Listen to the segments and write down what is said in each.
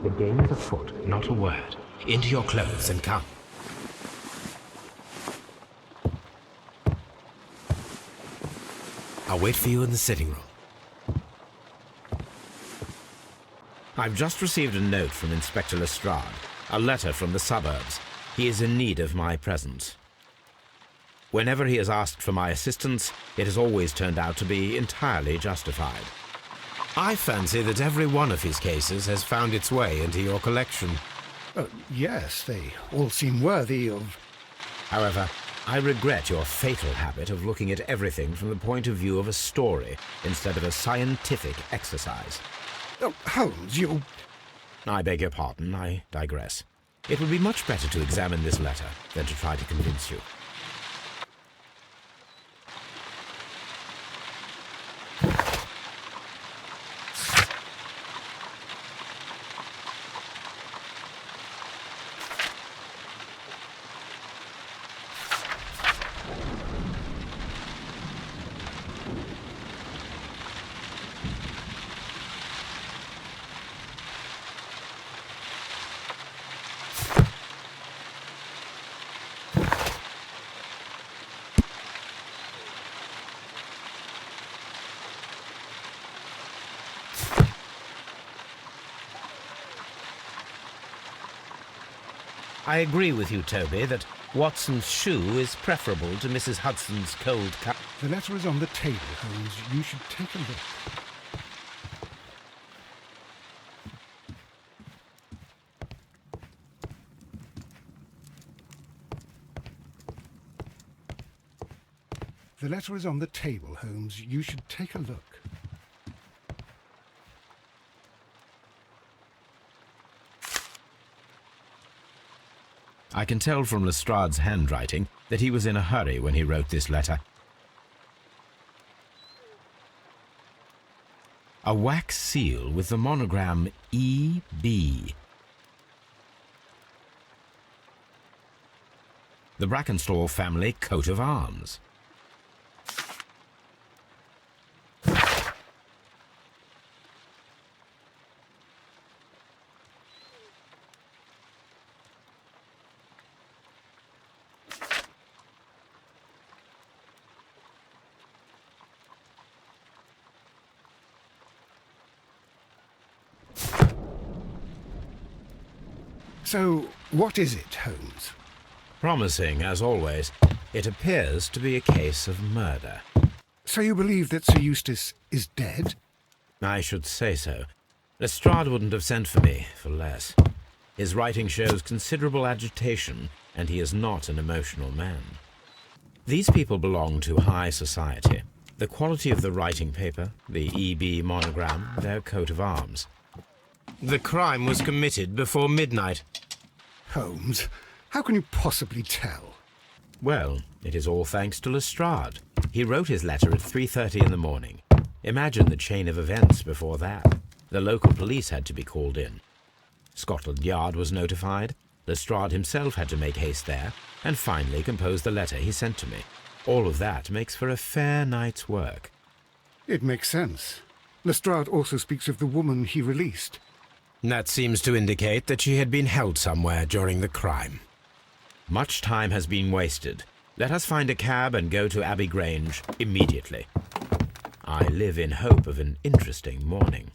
The game is afoot, not a word. Into your clothes and come. I'll wait for you in the sitting room. I've just received a note from Inspector Lestrade, a letter from the suburbs. He is in need of my presence. Whenever he has asked for my assistance, it has always turned out to be entirely justified. I fancy that every one of his cases has found its way into your collection. Yes, they all seem worthy of... However, I regret your fatal habit of looking at everything from the point of view of a story instead of a scientific exercise. Oh, Holmes, you... I beg your pardon, I digress. It would be much better to examine this letter than to try to convince you. I agree with you, Toby, that Watson's shoe is preferable to Mrs. Hudson's cold cup. The letter is on the table, Holmes. You should take a look. The letter is on the table, Holmes. You should take a look. I can tell from Lestrade's handwriting that he was in a hurry when he wrote this letter. A wax seal with the monogram E.B. The Brackenstall family coat of arms. So, what is it, Holmes? Promising, as always. It appears to be a case of murder. So you believe that Sir Eustace is dead? I should say so. Lestrade wouldn't have sent for me for less. His writing shows considerable agitation, and he is not an emotional man. These people belong to high society. The quality of the writing paper, the E.B. monogram, their coat of arms. The crime was committed before midnight. Holmes, how can you possibly tell? Well, it is all thanks to Lestrade. He wrote his letter at 3:30 in the morning. Imagine the chain of events before that. The local police had to be called in. Scotland Yard was notified. Lestrade himself had to make haste there, and finally compose the letter he sent to me. All of that makes for a fair night's work. It makes sense. Lestrade also speaks of the woman he released. That seems to indicate that she had been held somewhere during the crime. Much time has been wasted. Let us find a cab and go to Abbey Grange immediately. I live in hope of an interesting morning.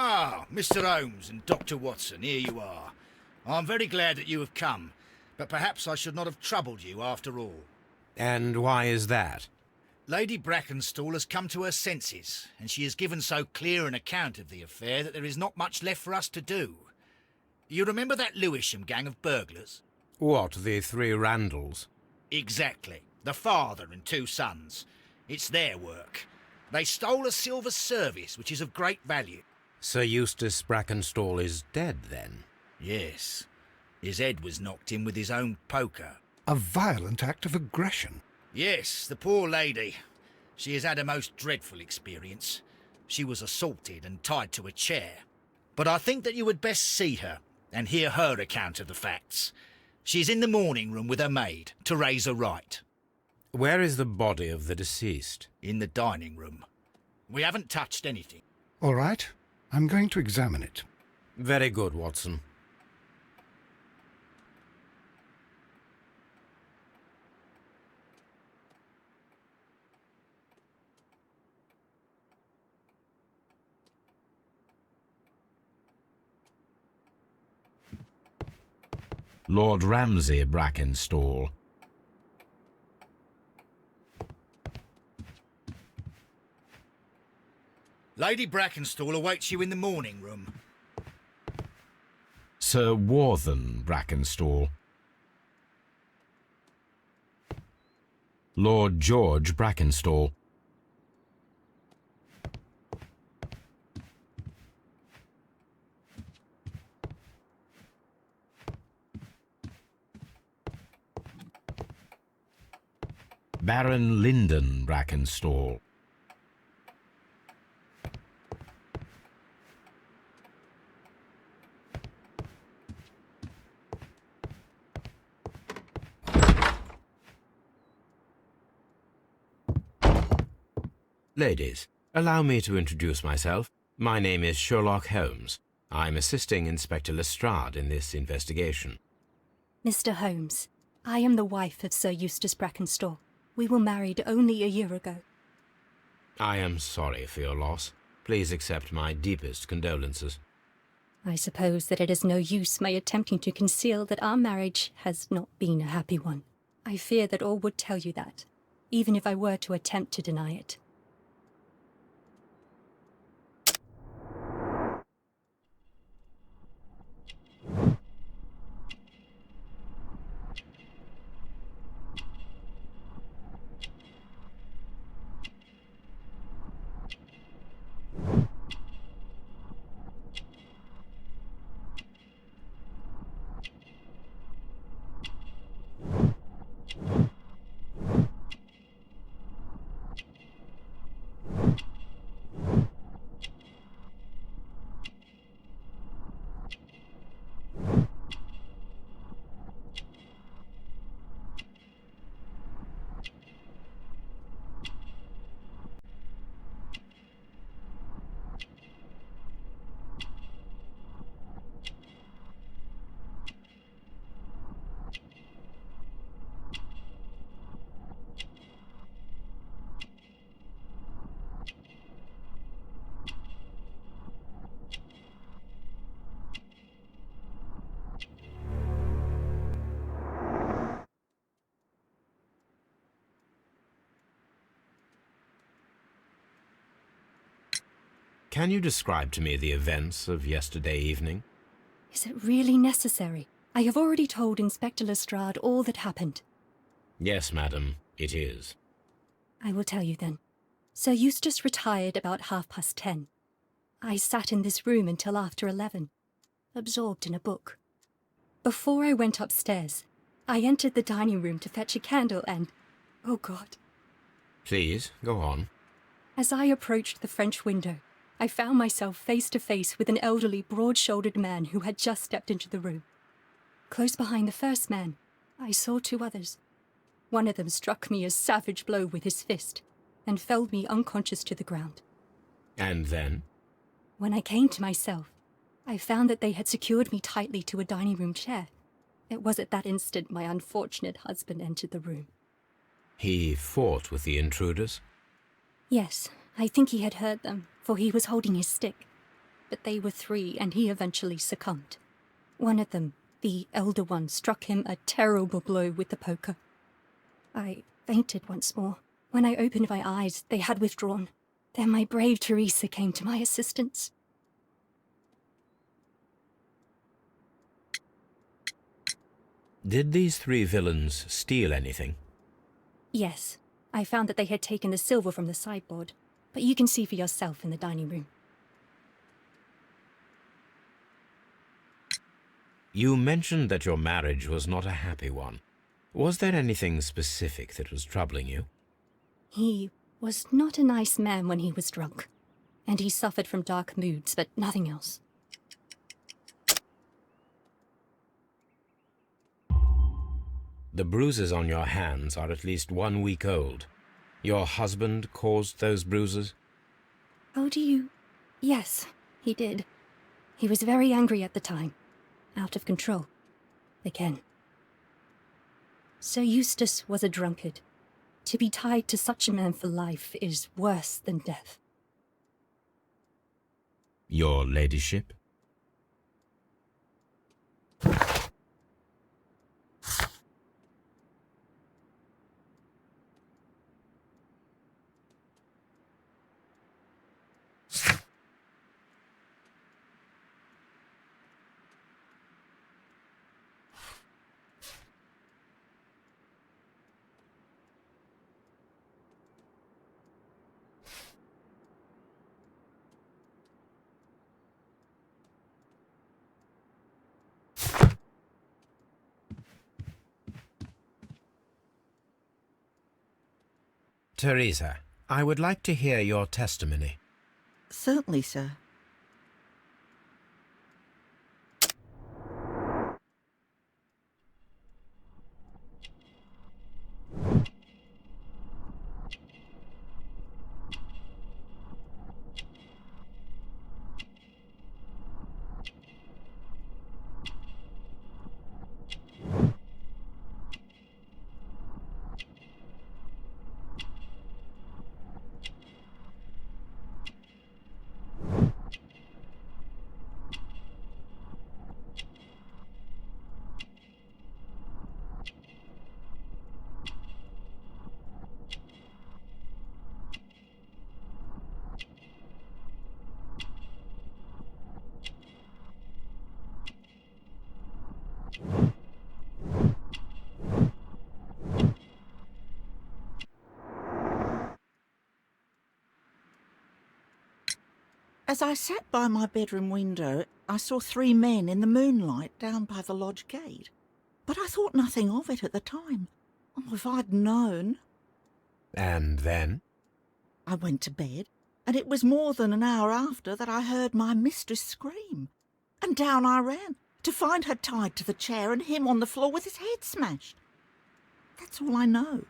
Ah, Mr. Holmes and Dr. Watson, here you are. I'm very glad that you have come, but perhaps I should not have troubled you after all. And why is that? Lady Brackenstall has come to her senses, and she has given so clear an account of the affair that there is not much left for us to do. You remember that Lewisham gang of burglars? What, the three Randalls? Exactly. The father and two sons. It's their work. They stole a silver service, which is of great value. Sir Eustace Brackenstall is dead, then? Yes. His head was knocked in with his own poker. A violent act of aggression. Yes, the poor lady. She has had a most dreadful experience. She was assaulted and tied to a chair. But I think that you would best see her and hear her account of the facts. She's in the morning room with her maid to raise a right. Where is the body of the deceased? In the dining room. We haven't touched anything. All right, I'm going to examine it. Very good, Watson. Lord Ramsay Brackenstall. Lady Brackenstall awaits you in the morning room. Sir Warthen Brackenstall. Lord George Brackenstall. Baron Lyndon Brackenstall. Ladies, allow me to introduce myself. My name is Sherlock Holmes. I'm assisting Inspector Lestrade in this investigation. Mr. Holmes, I am the wife of Sir Eustace Brackenstall. We were married only a year ago. I am sorry for your loss. Please accept my deepest condolences. I suppose that it is no use my attempting to conceal that our marriage has not been a happy one. I fear that all would tell you that, even if I were to attempt to deny it. Can you describe to me the events of yesterday evening? Is it really necessary? I have already told Inspector Lestrade all that happened. Yes, madam, it is. I will tell you then. Sir Eustace retired about 10:30. I sat in this room until after 11, absorbed in a book. Before I went upstairs, I entered the dining room to fetch a candle and... oh God. Please, go on. As I approached the French window, I found myself face to face with an elderly, broad-shouldered man who had just stepped into the room. Close behind the first man, I saw two others. One of them struck me a savage blow with his fist and felled me unconscious to the ground. And then? When I came to myself, I found that they had secured me tightly to a dining room chair. It was at that instant my unfortunate husband entered the room. He fought with the intruders? Yes, I think he had heard them, for he was holding his stick. But they were three, and he eventually succumbed. One of them, the elder one, struck him a terrible blow with the poker. I fainted once more, When I opened my eyes, they had withdrawn. Then my brave Teresa came to my assistance. Did these three villains steal anything? Yes, I found that they had taken the silver from the sideboard, but you can see for yourself in the dining room. You mentioned that your marriage was not a happy one. Was there anything specific that was troubling you? He was not a nice man when he was drunk, and he suffered from dark moods, but nothing else. The bruises on your hands are at least 1 week old. Your husband caused those bruises? How do you... Yes, he did. He was very angry at the time. Out of control. Again. Sir Eustace was a drunkard. To be tied to such a man for life is worse than death. Your ladyship? Teresa, I would like to hear your testimony. Certainly, sir. As I sat by my bedroom window, I saw 3 men in the moonlight down by the lodge gate. But I thought nothing of it at the time. Oh, if I'd known. And then? I went to bed, and it was more than an hour after that I heard my mistress scream. And down I ran, to find her tied to the chair and him on the floor with his head smashed. That's all I know.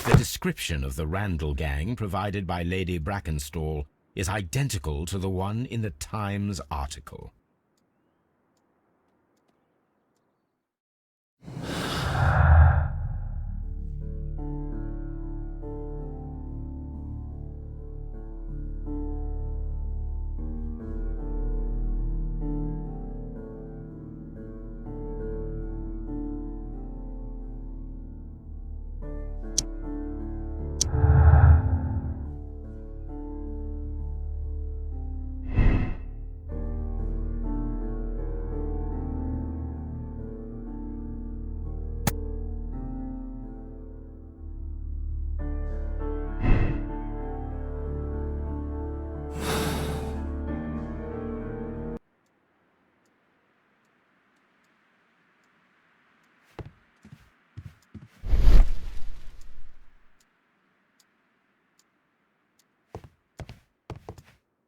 The description of the Randall gang provided by Lady Brackenstall is identical to the one in the Times article.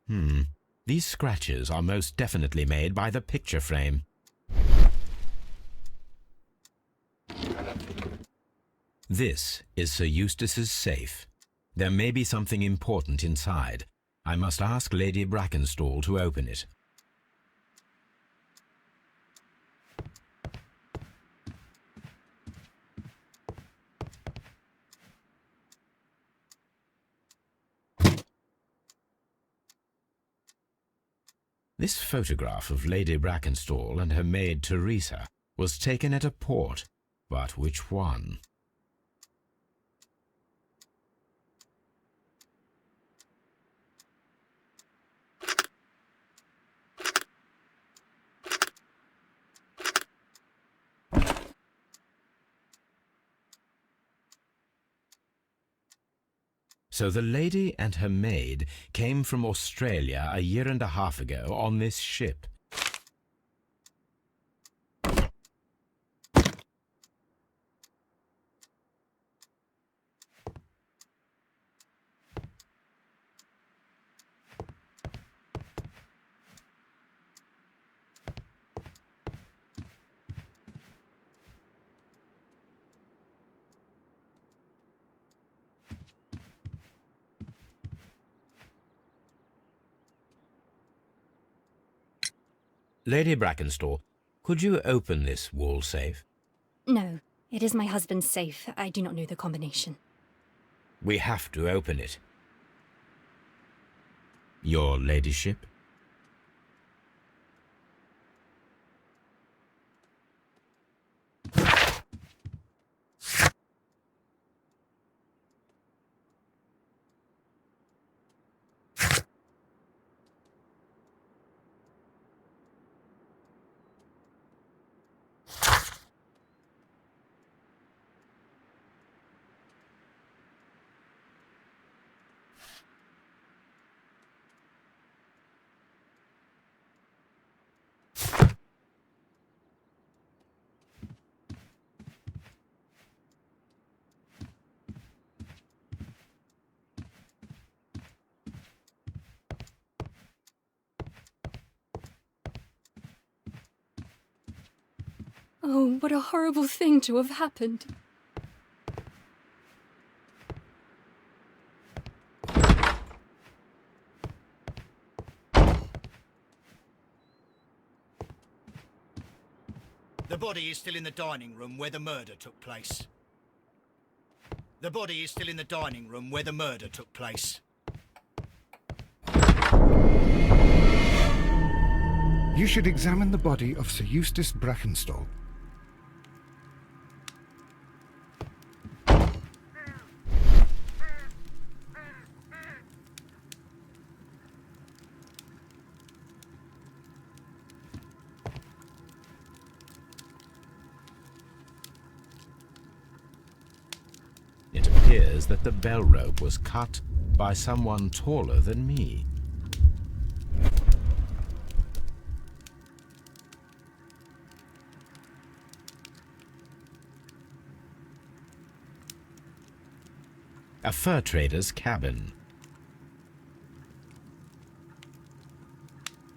These scratches are most definitely made by the picture frame. This is Sir Eustace's safe. There may be something important inside. I must ask Lady Brackenstall to open it. This photograph of Lady Brackenstall and her maid Teresa was taken at a port, but which one? So the lady and her maid came from Australia a year and a half ago on this ship. Lady Brackenstall, could you open this wall safe? No, it is my husband's safe. I do not know the combination. We have to open it. Your ladyship? Oh, what a horrible thing to have happened. The body is still in the dining room where the murder took place. The body is still in the dining room where the murder took place. You should examine the body of Sir Eustace Brackenstall. It appears that the bell rope was cut by someone taller than me. A fur trader's cabin.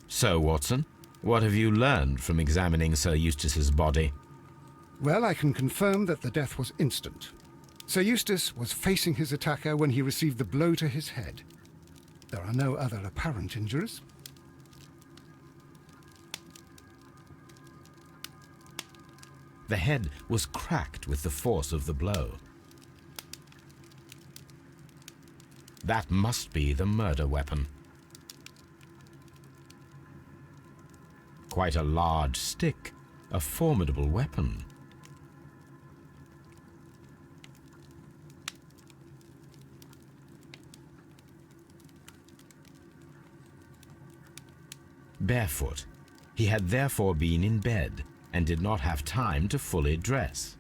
So, Watson, what have you learned from examining Sir Eustace's body? Well, I can confirm that the death was instant. Sir Eustace was facing his attacker when he received the blow to his head. There are no other apparent injuries. The head was cracked with the force of the blow. That must be the murder weapon. Quite a large stick, a formidable weapon. Barefoot, he had therefore been in bed and did not have time to fully dress.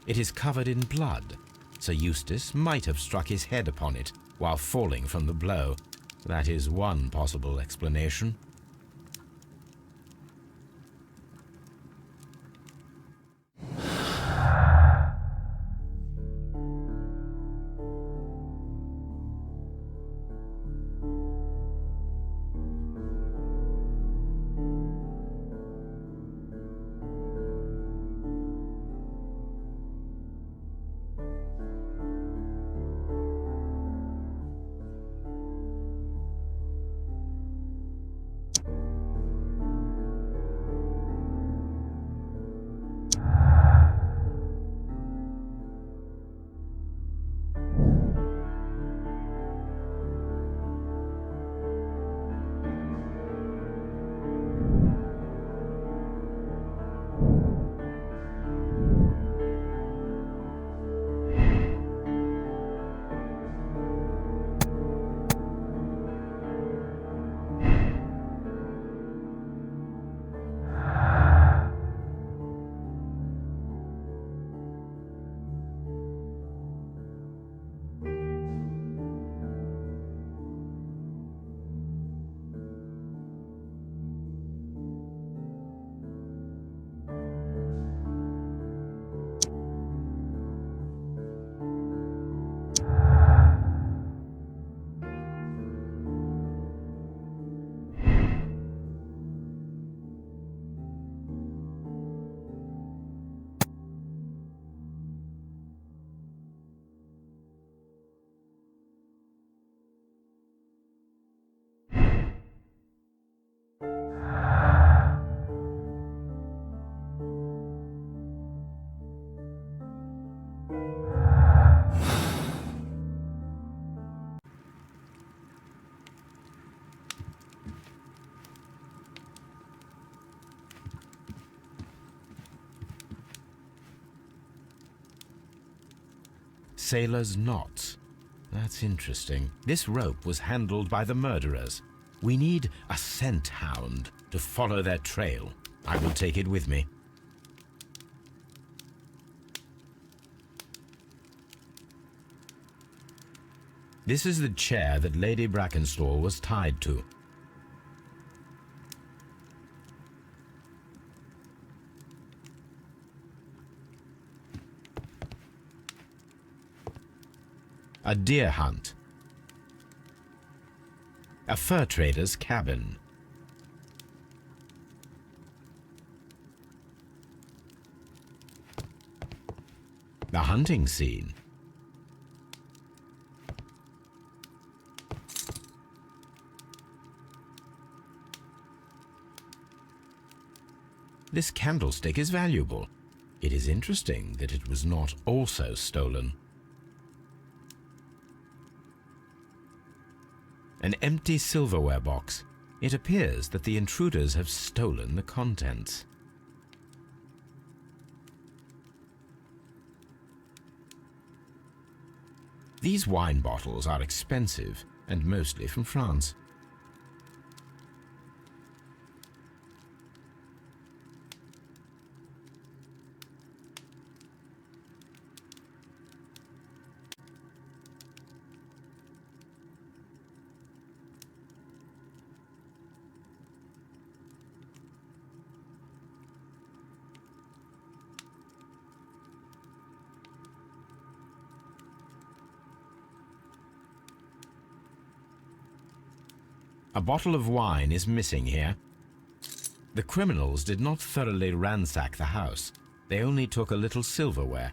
It is covered in blood. Sir Eustace might have struck his head upon it while falling from the blow. That is one possible explanation. sailor's knots. That's interesting. This rope was handled by the murderers. We need a scent hound to follow their trail. I will take it with me. This is the chair that Lady Brackenstall was tied to. A deer hunt. A fur trader's cabin. The hunting scene. This candlestick is valuable. It is interesting that it was not also stolen. An empty silverware box. It appears that the intruders have stolen the contents. These wine bottles are expensive and mostly from France. A bottle of wine is missing here. The criminals did not thoroughly ransack the house. They only took a little silverware.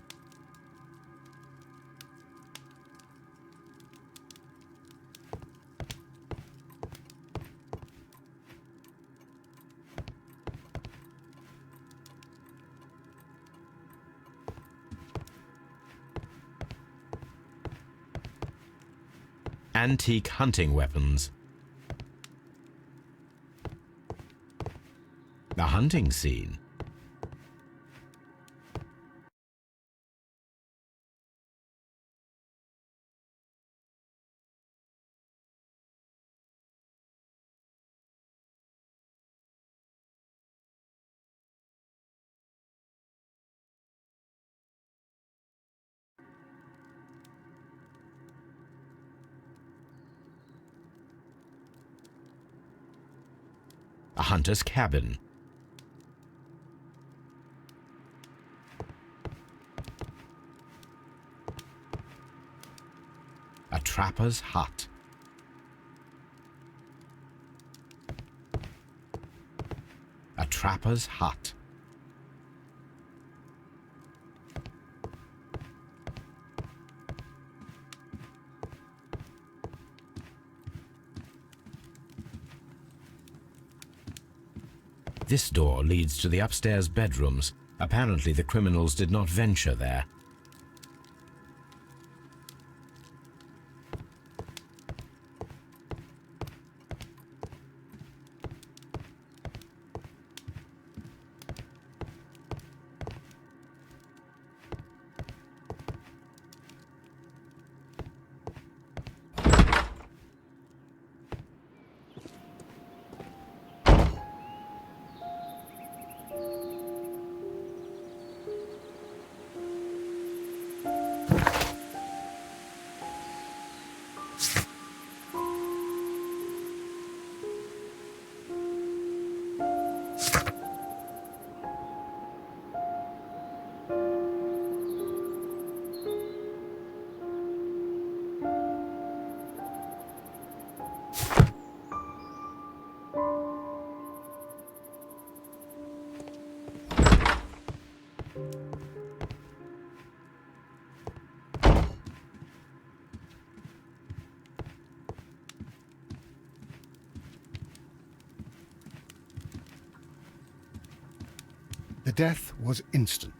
Antique hunting weapons. The hunting scene. A hunter's cabin. A trapper's hut. A trapper's hut. This door leads to the upstairs bedrooms. Apparently the criminals did not venture there. The death was instant.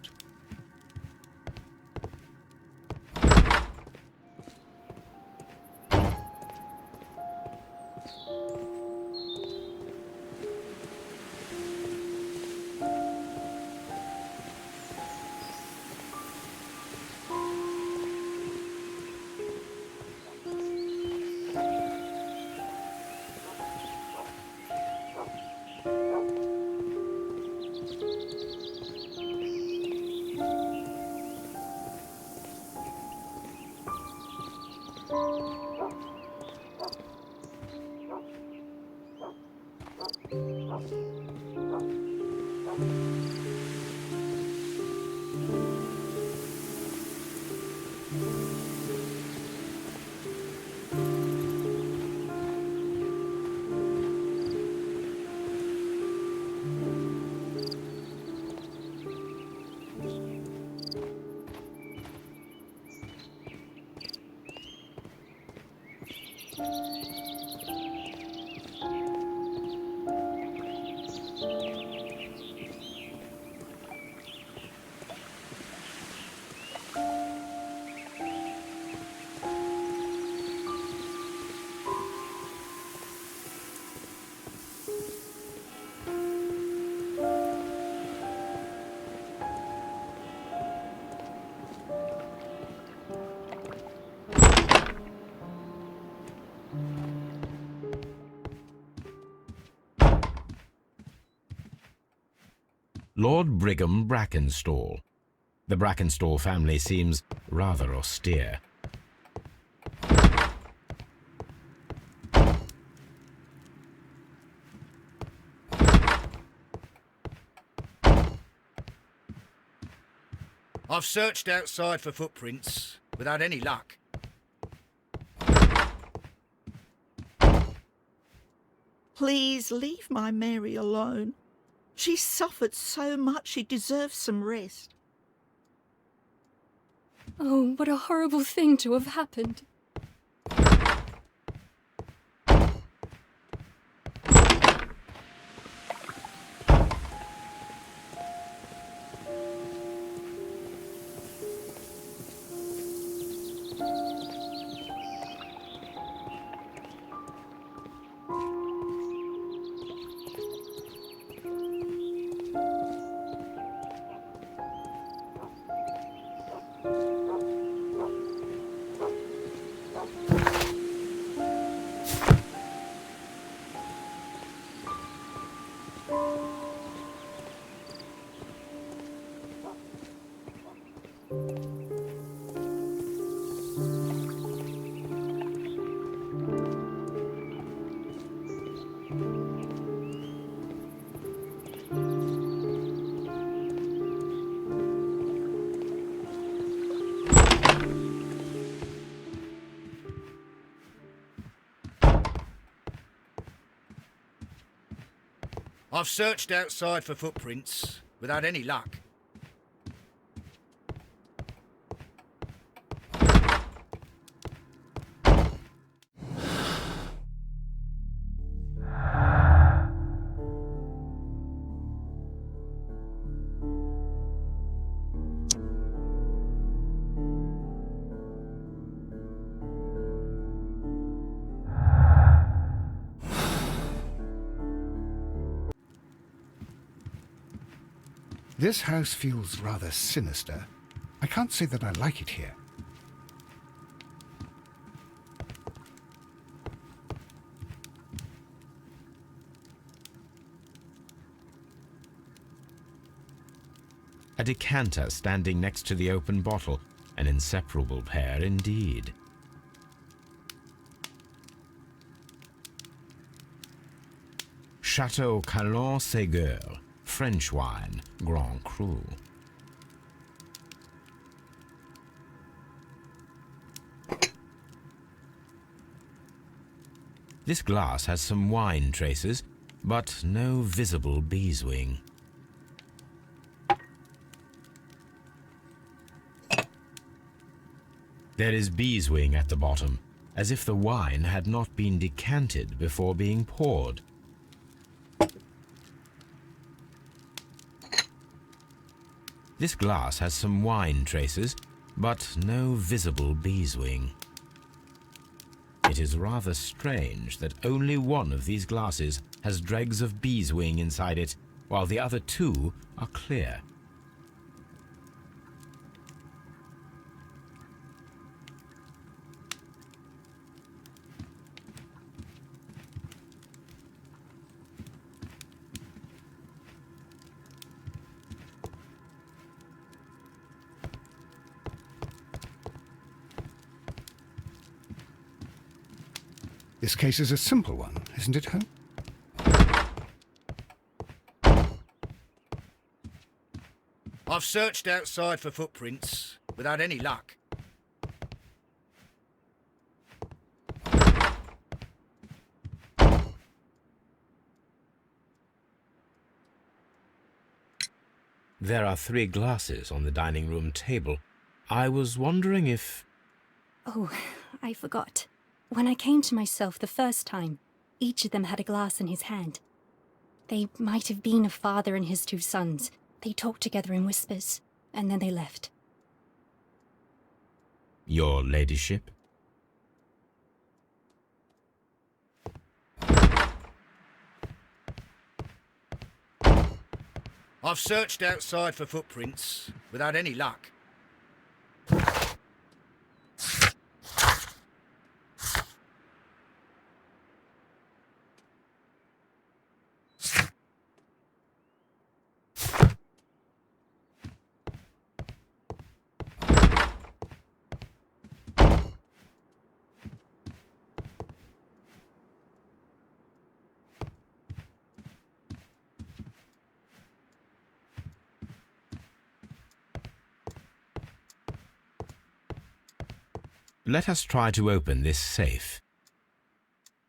Lord Brigham Brackenstall. The Brackenstall family seems rather austere. I've searched outside for footprints without any luck. Please leave my Mary alone. She's suffered so much, she deserves some rest. Oh, what a horrible thing to have happened. I've searched outside for footprints without any luck. This house feels rather sinister. I can't say that I like it here. A decanter standing next to the open bottle, an inseparable pair indeed. Chateau Calon-Ségur, French wine, Grand Cru. This glass has some wine traces, but no visible beeswing. There is beeswing at the bottom, as if the wine had not been decanted before being poured. This glass has some wine traces, but no visible beeswing. It is rather strange that only one of these glasses has dregs of beeswing inside it, while the other two are clear. This case is a simple one, isn't it, Holmes? I've searched outside for footprints without any luck. There are 3 glasses on the dining room table. I was wondering if... Oh, I forgot. When I came to myself the first time, each of them had a glass in his hand. They might have been a father and his 2 sons. They talked together in whispers, and then they left. Your ladyship? I've searched outside for footprints without any luck. Let us try to open this safe.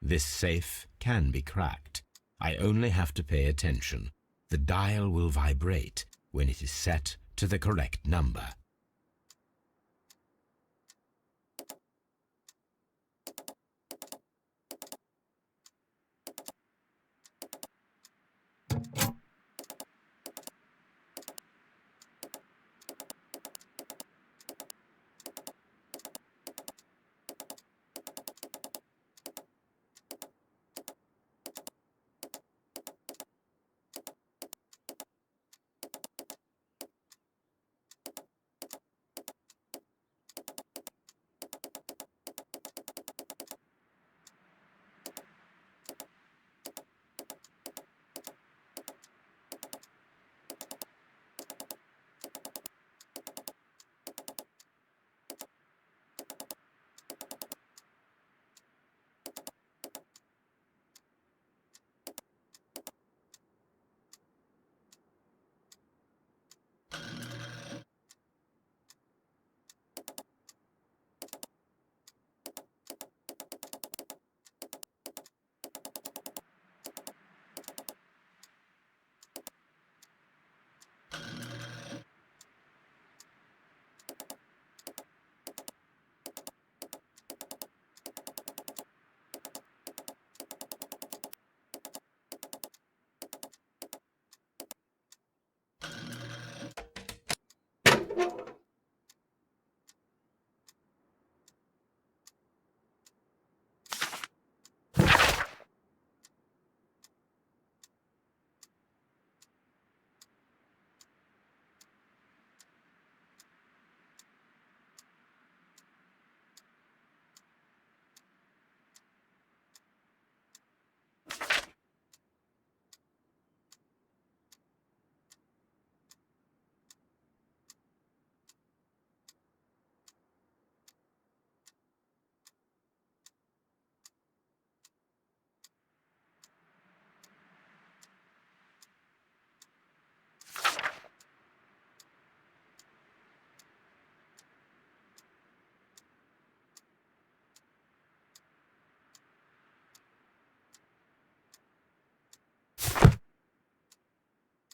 This safe can be cracked. I only have to pay attention. The dial will vibrate when it is set to the correct number.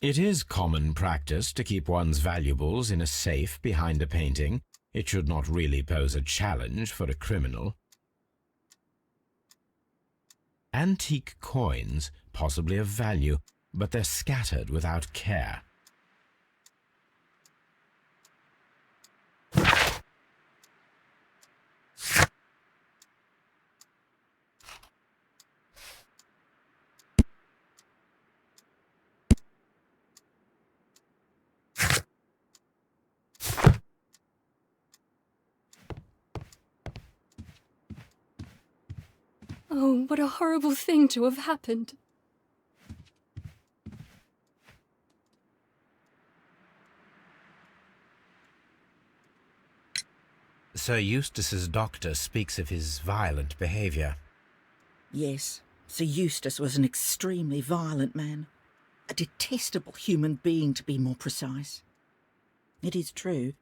It is common practice to keep one's valuables in a safe behind a painting. It should not really pose a challenge for a criminal. Antique coins, possibly of value, but they're scattered without care. Oh, what a horrible thing to have happened. Sir Eustace's doctor speaks of his violent behaviour. Yes, Sir Eustace was an extremely violent man. A detestable human being, to be more precise. It is true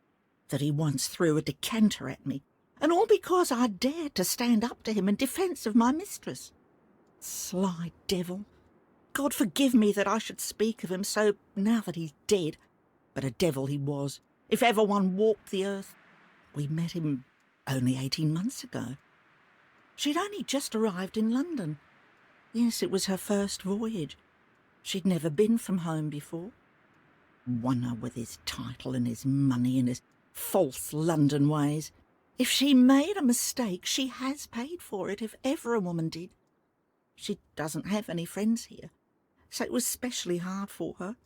that he once threw a decanter at me, and all because I dared to stand up to him in defence of my mistress. Sly devil! God forgive me that I should speak of him so now that he's dead, but a devil he was, if ever one walked the earth. We met him only 18 months ago. She'd only just arrived in London. Yes, it was her first voyage. She'd never been from home before. Wonder with his title and his money and his false London ways. If she made a mistake, she has paid for it, if ever a woman did. She doesn't have any friends here, so it was specially hard for her.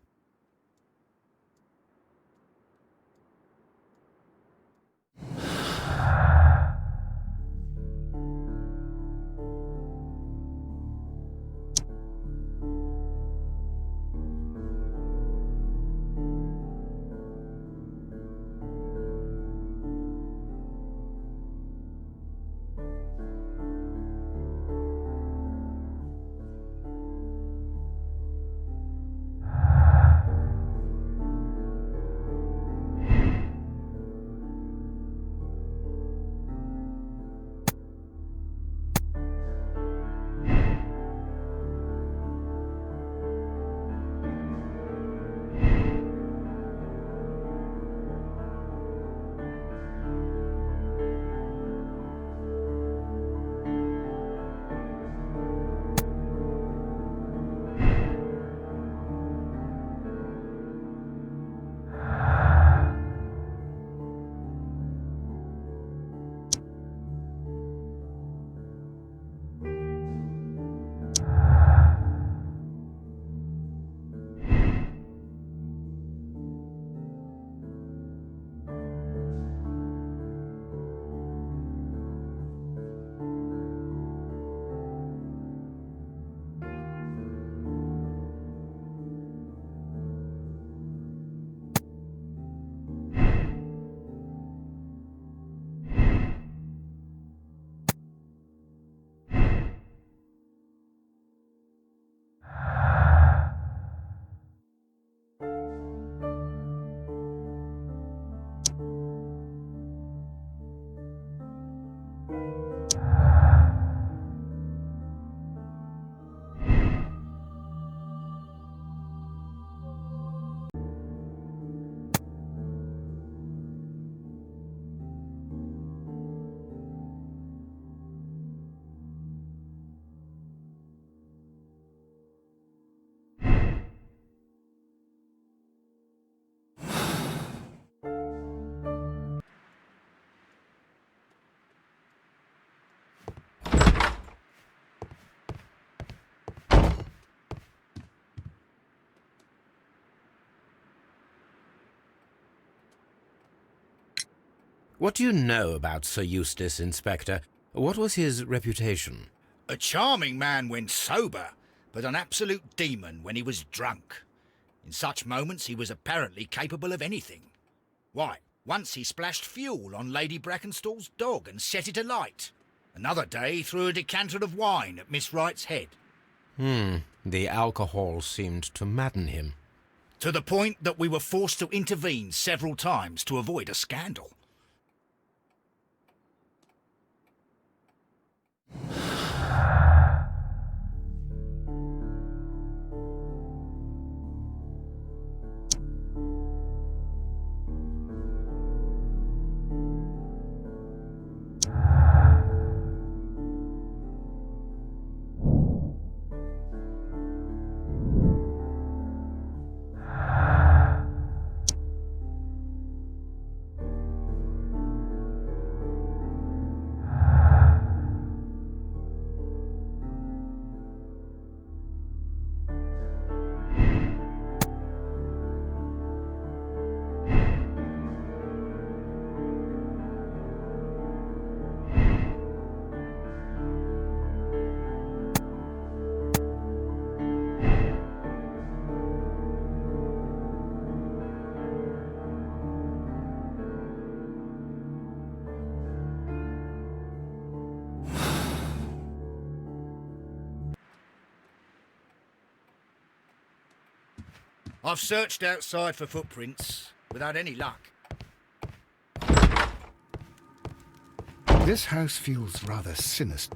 What do you know about Sir Eustace, Inspector? What was his reputation? A charming man when sober, but an absolute demon when he was drunk. In such moments he was apparently capable of anything. Why, once he splashed fuel on Lady Brackenstall's dog and set it alight. Another day he threw a decanter of wine at Miss Wright's head. The alcohol seemed to madden him. To the point that we were forced to intervene several times to avoid a scandal. I've searched outside for footprints, without any luck. This house feels rather sinister.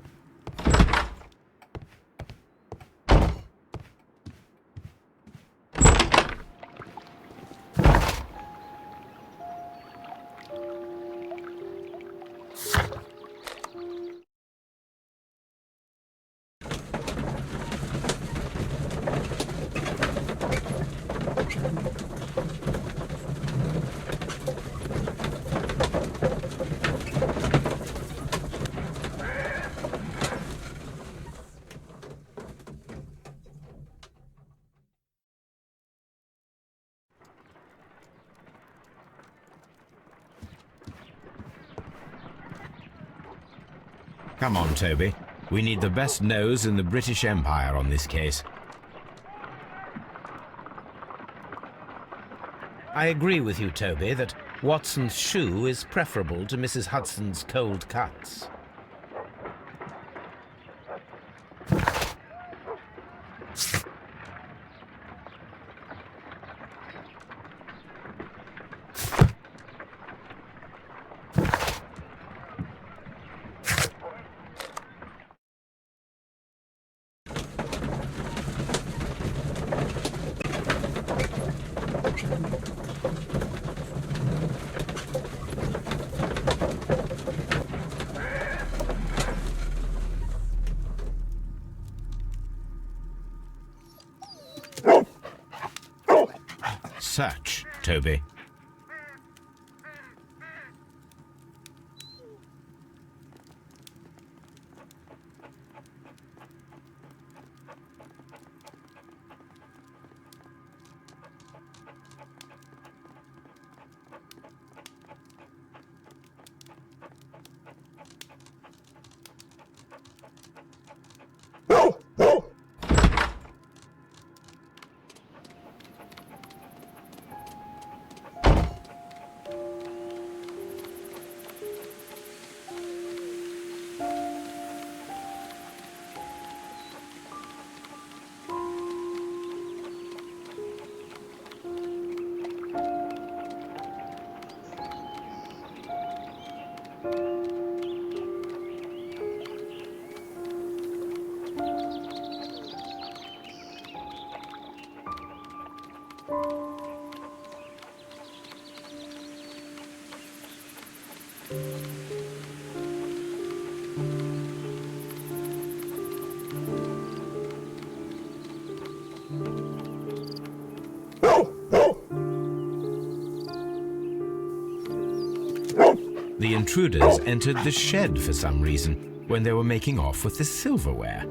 Come on, Toby. We need the best nose in the British Empire on this case. I agree with you, Toby, that Watson's shoe is preferable to Mrs. Hudson's cold cuts. Search, Toby. The intruders entered the shed for some reason when they were making off with the silverware.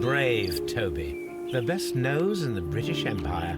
Brave Toby, the best nose in the British Empire.